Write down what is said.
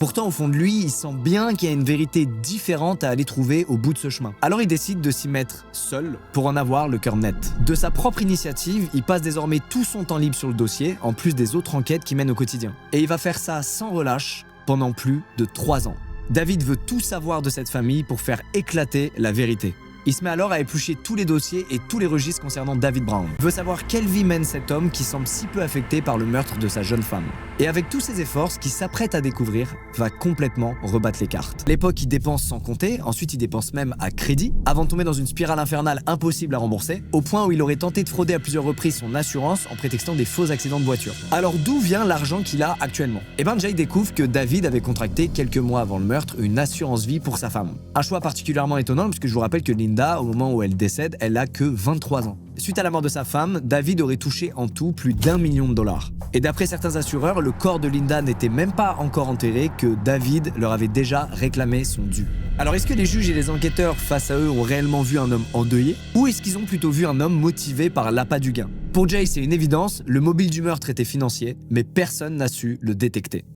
Pourtant, au fond de lui, il sent bien qu'il y a une vérité différente à aller trouver au bout de ce chemin. Alors il décide de s'y mettre seul pour en avoir le cœur net. De sa propre initiative, il passe désormais tout son temps libre sur le dossier, en plus des autres enquêtes qu'il mène au quotidien. Et il va faire ça sans relâche pendant plus de 3 ans. David veut tout savoir de cette famille pour faire éclater la vérité. Il se met alors à éplucher tous les dossiers et tous les registres concernant David Brown. Il veut savoir quelle vie mène cet homme qui semble si peu affecté par le meurtre de sa jeune femme. Et avec tous ses efforts, ce qu'il s'apprête à découvrir va complètement rebattre les cartes. À l'époque, il dépense sans compter, ensuite il dépense même à crédit, avant de tomber dans une spirale infernale impossible à rembourser, au point où il aurait tenté de frauder à plusieurs reprises son assurance en prétextant des faux accidents de voiture. Alors d'où vient l'argent qu'il a actuellement? Eh bien Jay découvre que David avait contracté quelques mois avant le meurtre une assurance vie pour sa femme. Un choix particulièrement étonnant puisque je vous rappelle que Linda, au moment où elle décède, elle a que 23 ans. Suite à la mort de sa femme, David aurait touché en tout plus d'1 million de dollars. Et d'après certains assureurs, le corps de Linda n'était même pas encore enterré, que David leur avait déjà réclamé son dû. Alors est-ce que les juges et les enquêteurs face à eux ont réellement vu un homme endeuillé? Ou est-ce qu'ils ont plutôt vu un homme motivé par l'appât du gain? Pour Jay, c'est une évidence, le mobile du meurtre était financier, mais personne n'a su le détecter.